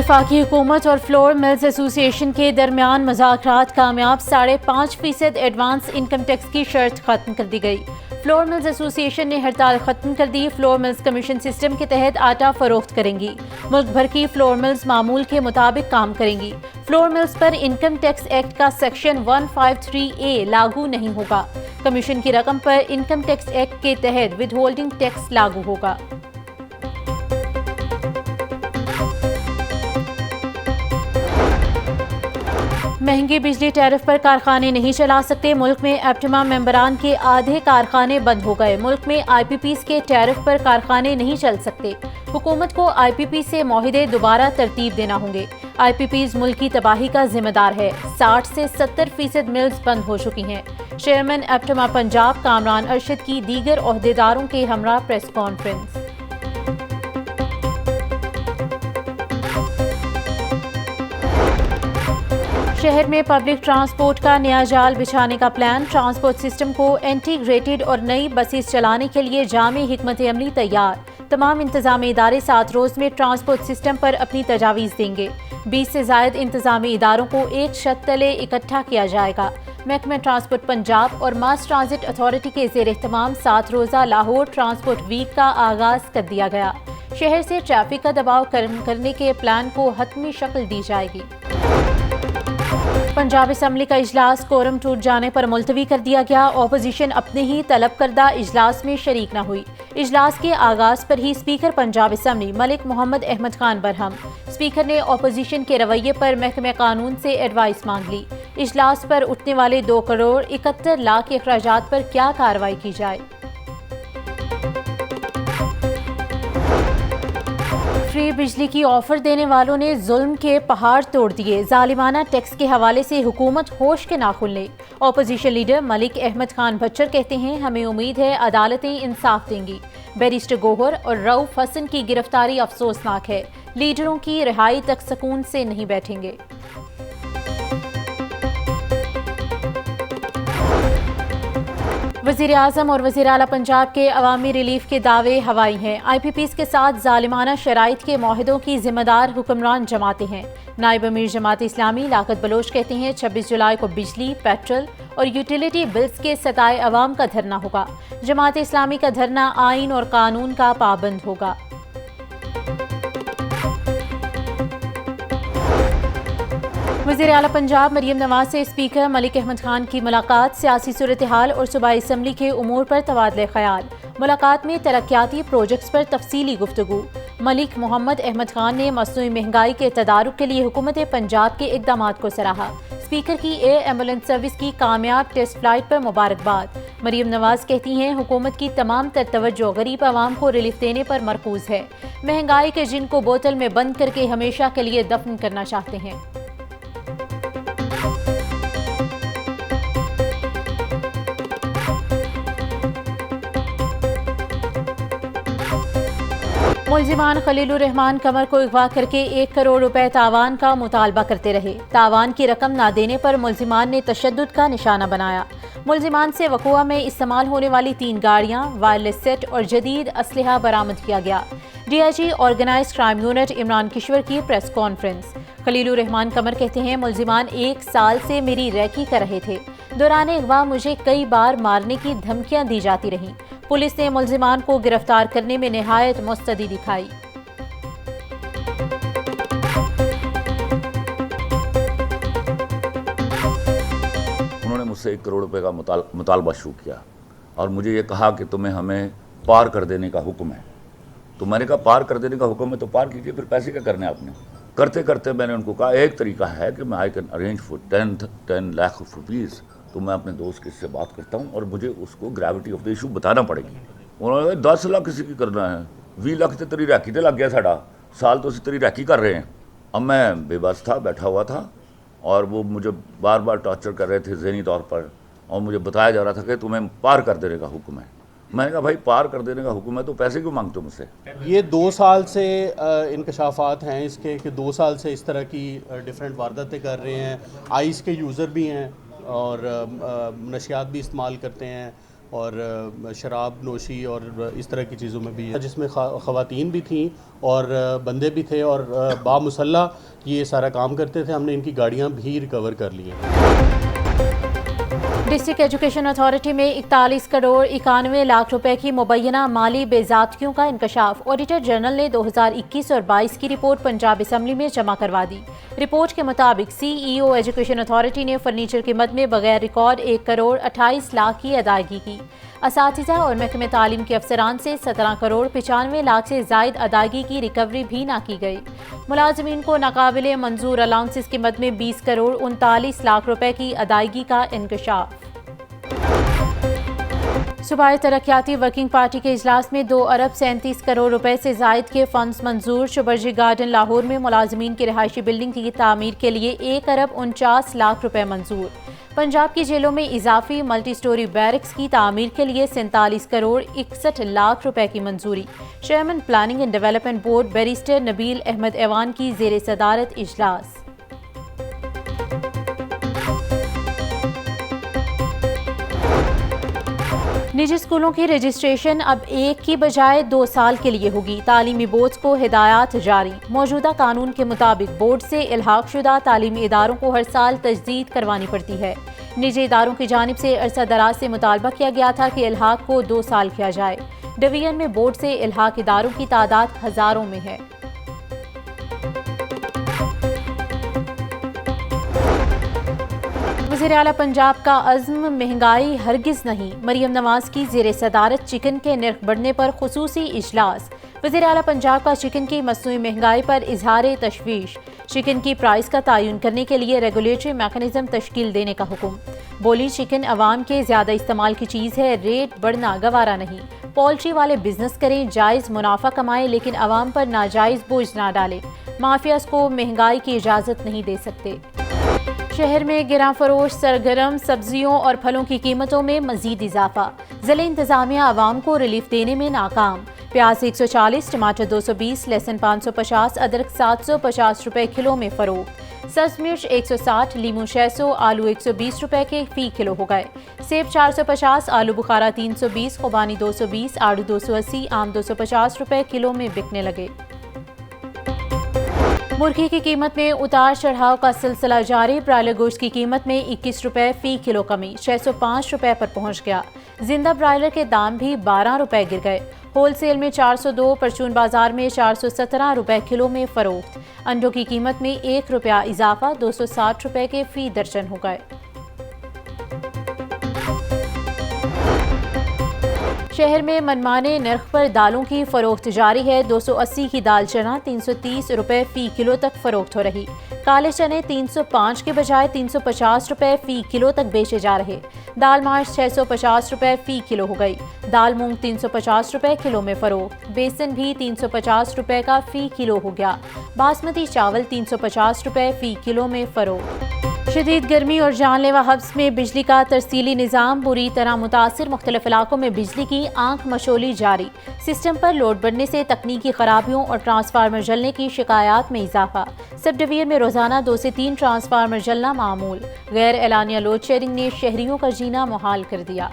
वफाकी हुकूमत और फ्लोर मिल्स एसोसिएशन के दरमियान मुज़ाकरात कामयाब। 5.5% एडवांस इनकम टैक्स की शर्त खत्म कर दी गई। फ्लोर मिल्स एसोसिएशन ने हड़ताल खत्म कर दी। फ्लोर मिल्स कमीशन सिस्टम के तहत आटा फरोख्त करेंगी। मुल्क भर की फ्लोर मिल्स मामूल के मुताबिक काम करेंगी। फ्लोर मिल्स पर इनकम टैक्स एक्ट का सेक्शन 153A लागू नहीं होगा। कमीशन की रकम पर इनकम टैक्स एक्ट के तहत विद होल्डिंग टैक्स लागू होगा। महंगी बिजली टैरिफ पर कारखाने नहीं चला सकते। मुल्क में एप्टमा मेंबरान के आधे कारखाने बंद हो गए। मुल्क में IPPs के टैरिफ पर कारखाने नहीं चल सकते। हुकूमत को IPP से मुआहदे दोबारा तरतीब देना होंगे। IPPs मुल्क की तबाही का जिम्मेदार है। 60 से 70% मिल्स बंद हो चुकी हैं। चेयरमैन एप्टमा पंजाब कामरान अरशद की दीगर ओहदेदारों के हमरा प्रेस कॉन्फ्रेंस। शहर में पब्लिक ट्रांसपोर्ट का नया जाल बिछाने का प्लान। ट्रांसपोर्ट सिस्टम को इंटीग्रेटेड और नई बसेस चलाने के लिए जामी हिकमत अमली तैयार। तमाम इंतजामी इदारे 7 रोज में ट्रांसपोर्ट सिस्टम पर अपनी तजावीज़ देंगे। 20 से ज़ायद इंतजामी इदारों को एक छत तले इकट्ठा किया जाएगा। महकमा ट्रांसपोर्ट पंजाब और मास ट्रांजिट अथॉरिटी के ज़ेर एहतमाम 7 रोज़ा लाहौर ट्रांसपोर्ट वीक का आगाज कर दिया गया। शहर से ट्रैफिक का दबाव करने के प्लान को हतमी शक्ल दी जाएगी। पंजाब असम्बली का इजलास कोरम टूट जाने पर मुलतवी कर दिया गया। ऑपोजिशन अपने ही तलब करदा इजलास में शरीक न हुई। इजलास के आगाज पर ही speaker Punjab assembly Malik Mohammad Ahmad Khan Barham. Speaker ने ऑपोजिशन के रवैये पर महकमे कानून से एडवाइस मांग ली। इजलास पर उठने वाले 2 करोड़ 71 लाख के अखराजात पर क्या कार्रवाई की जाए। फ्री बिजली की ऑफर देने वालों ने जुल्म के पहाड़ तोड़ दिए। जालिमाना टैक्स के हवाले से हुकूमत होश के नाखुन ले। ऑपोजिशन लीडर मलिक अहमद खान भच्चर कहते हैं, हमें उम्मीद है अदालतें इंसाफ देंगी। बैरिस्टर गोहर और रऊफ हसन की गिरफ्तारी अफसोसनाक है। लीडरों की रिहाई तक सुकून से नहीं बैठेंगे। वज़ीर आज़म और वज़ीर आला पंजाब के अवामी रिलीफ के दावे हवाई हैं। IPPs के साथ जालिमाना शराइत के मुआहदों की जिम्मेदार हुक्मरान जमातें हैं। नायब अमीर जमात इस्लामी लाकत बलोच कहते हैं, 26 जुलाई को बिजली, पेट्रोल और यूटिलिटी बिल्स के सताए अवाम का धरना होगा। जमात इस्लामी का धरना आइन और कानून का पाबंद होगा। वज़ीर आला पंजाब मरियम नवाज से स्पीकर मलिक अहमद खान की मुलाकात। सियासी सूरत हाल और सूबाई असम्बली के उमूर पर तबादले ख्याल। मुलाकात में तरक्याती प्रोजेक्ट्स पर तफसीली गुफ्तगू। मलिक मोहम्मद अहमद खान ने मसनूई महंगाई के तदारुक के लिए हुकूमत पंजाब के इक़दामात को सराहा। स्पीकर की एयर एम्बुलेंस सर्विस की कामयाब टेस्ट फ्लाइट पर मुबारकबाद। मरियम नवाज कहती हैं, हुकूमत की तमाम तर तवज्जो गरीब आवाम को रिलीफ देने पर मरकूज है। महंगाई के जिन को बोतल में बंद करके हमेशा के लिए दफन करना चाहते हैं। मुलजिमान खलीलुर रहमान कमर को अगवा करके 1 करोड़ रुपए तावान का मुतालबा करते रहे। तावान की रकम ना देने पर मुलजिमान ने तशद्दुद का निशाना बनाया। मुलजिमान से वकुआ में इस्तेमाल होने वाली 3 गाड़ियां, वायरलेस सेट और जदीद असलहा बरामद किया गया। DIG organised crime unit Imran Kishwar की प्रेस कॉन्फ्रेंस। खलीलुर रहमान कमर कहते हैं, मुलजिमान 1 साल से मेरी रैकी कर रहे थे। दौरान अगवा मुझे कई बार मारने की धमकियां दी जाती रहीं। पुलिस ने मुलजिमान को गिरफ्तार करने में निहायत मुस्तदी दिखाई। उन्होंने मुझसे 1 करोड़ रुपए का मुतालबा शुरू किया और मुझे ये कहा कि तुम्हें हमें पार कर देने का हुक्म है। तो मैंने कहा पार कर देने का हुक्म है तो पार कीजिए, फिर पैसे क्या करने आपने। करते करते मैंने उनको कहा एक तरीका है कि मैं I can arrange for 10 lakh rupees. तो मैं अपने दोस्त से बात करता हूँ और मुझे उसको ग्रेविटी ऑफ द इशू बताना पड़ेगी। उन्होंने कहा 10 लाख किसी की करना है, 20 लाख तो तेरी रैकी तो लग गया, साढ़ा साल तो तेरी रैकी कर रहे हैं। अब मैं बेबस था, बैठा हुआ था और वो मुझे बार बार टॉर्चर कर रहे थे ज़हनी तौर पर और मुझे बताया जा रहा था कि तुम्हें पार कर देने का हुक्म है। मैंने कहा भाई पार कर देने का हुक्म है तो पैसे क्यों मांगते हो मुझसे। ये 2 साल से इंकशाफात हैं इसके कि 2 साल से इस तरह की डिफरेंट वारदातें कर रहे हैं। आइस के यूज़र भी हैं और नशियात भी इस्तेमाल करते हैं और शराब नोशी और इस तरह की चीज़ों में भी है, जिसमें ख़वातीन भी थीं और बंदे भी थे और बामुसल्ला ये सारा काम करते थे। हमने इनकी गाड़ियाँ भी रिकवर कर ली हैं। डिस्ट्रिक्ट एजुकेशन अथॉरिटी में 41 करोड़ 91 लाख रुपए की मुबैना माली बेज़ाब्तियों का इंकशाफ। ऑडिटर जनरल ने 2021 और 22 की रिपोर्ट पंजाब असम्बली में जमा करवा दी। रिपोर्ट के मुताबिक CEO एजुकेशन अथॉरिटी ने फर्नीचर की मद में बगैर रिकॉर्ड 1 करोड़ 28 लाख की अदायगी की। असातिज़ा और महकमे तालीम के अफसरान से 17 करोड़ 95 लाख से ज़ायद अदायगी की रिकवरी भी ना की गई। मुलाजमीन को नाकाबिले मंजूर अलाउंसेस की मद में 20 करोड़ 39 लाख रुपए की अदायगी का इंकशाफ। सूबाई तरक्याती वर्किंग पार्टी के इजलास में 2 अरब 37 करोड़ रुपए से जायद के फंड्स मंजूर। शुबर्जी गार्डन लाहौर में मुलाजमीन की रिहायशी बिल्डिंग की तामीर के लिए 1 अरब 49 लाख रुपए मंजूर। पंजाब की जेलों में इजाफी मल्टी स्टोरी बैरक्स की तामीर के लिए 47 करोड़ 61 लाख रुपए की मंजूरी। Chairman planning and development board barrister Nabeel Ahmed ऐवान की जेर सदारत इजलास। निजी स्कूलों की रजिस्ट्रेशन अब 1 की बजाय 2 साल के लिए होगी। तालीमी बोर्ड को हिदायत जारी। मौजूदा कानून के मुताबिक बोर्ड से इल्हाक शुदा तालीमी इदारों को हर साल तजदीद करवानी पड़ती है। निजी इदारों की जानिब से अरसा दराज से मुतालबा किया गया था कि इल्हाक को 2 साल किया जाए। डिवीजन में बोर्ड से इल्हाक इदारों की तादाद हजारों में है। वज़ीर आला पंजाब का अज़्म महंगाई हरगिज़ नहीं। मरियम नवाज की ज़ेर सदारत चिकन के निर्ख बढ़ने पर खुसूसी इजलास। वज़ीर आला पंजाब का चिकन की मसनूई महंगाई पर इजहार तशवीश। चिकन की प्राइस का तयन करने के लिए रेगुलेटरी मैकेनिज्म तश्कील देने का हुक्म। बोली चिकन अवाम के ज़्यादा इस्तेमाल की चीज़ है, रेट बढ़ना गवारा नहीं। पोल्ट्री वाले बिजनेस करें, जायज़ मुनाफा कमाएं, लेकिन अवाम पर नाजायज़ बोझ ना डालें। माफियाज को महंगाई की इजाज़त नहीं दे सकते। शहर में गिरां फरोश सरगर्म। सब्जियों और फलों की कीमतों में मजीद इजाफा। ज़िला इंतजामिया आवाम को रिलीफ देने में नाकाम। प्याज 140, टमाटर 220, लहसुन 550, अदरक 750 रुपए किलो में फरोख्त। सब्ज मिर्च 160, लीमू 600, आलू 120 रुपए के फी किलो हो गए। सेब 450, आलू बुखारा 320, खुबानी 220, आड़ू 280, आम 250 रुपए किलो में बिकने लगे। मुर्गी की कीमत में उतार चढ़ाव का सिलसिला जारी। ब्रायलर गोश्त की कीमत में 21 रुपए फी किलो कमी, 605 रुपए पर पहुंच गया। जिंदा ब्रायलर के दाम भी 12 रुपए गिर गए। होलसेल में 402, परचून बाजार में 417 रुपए किलो में फरोख्त। अंडों की कीमत में 1 रुपया इजाफा, 260 रुपए के फी दर्जन हो गए। शहर में मनमाने नर्ख पर दालों की फरोख्त जारी है। 280 की दाल चना 330 रुपए फी किलो तक फरोख्त हो रही। काले चने 305 के बजाय 350 रुपए फी किलो तक बेचे जा रहे। दाल माश 650 रुपए फी किलो हो गई। दाल मूंग 350 रुपए किलो में फरोख्त। बेसन भी 350 रुपए का फी किलो हो गया। बासमती चावल 350 रुपए फी किलो में फरोख्त। शदीद गर्मी और जानलेवा हब्स में बिजली का तरसीली निज़ाम बुरी तरह मुतासिर। मुख्तलिफ इलाकों में बिजली की आंख मशोली जारी। सिस्टम पर लोड बढ़ने से तकनीकी खराबियों और ट्रांसफार्मर जलने की शिकायत में इजाफा। सब डिवीजन में रोजाना 2 से 3 ट्रांसफार्मर जलना मामूल। गैर एलानिया लोड शेडिंग ने शहरियों का जीना मुहाल कर दिया।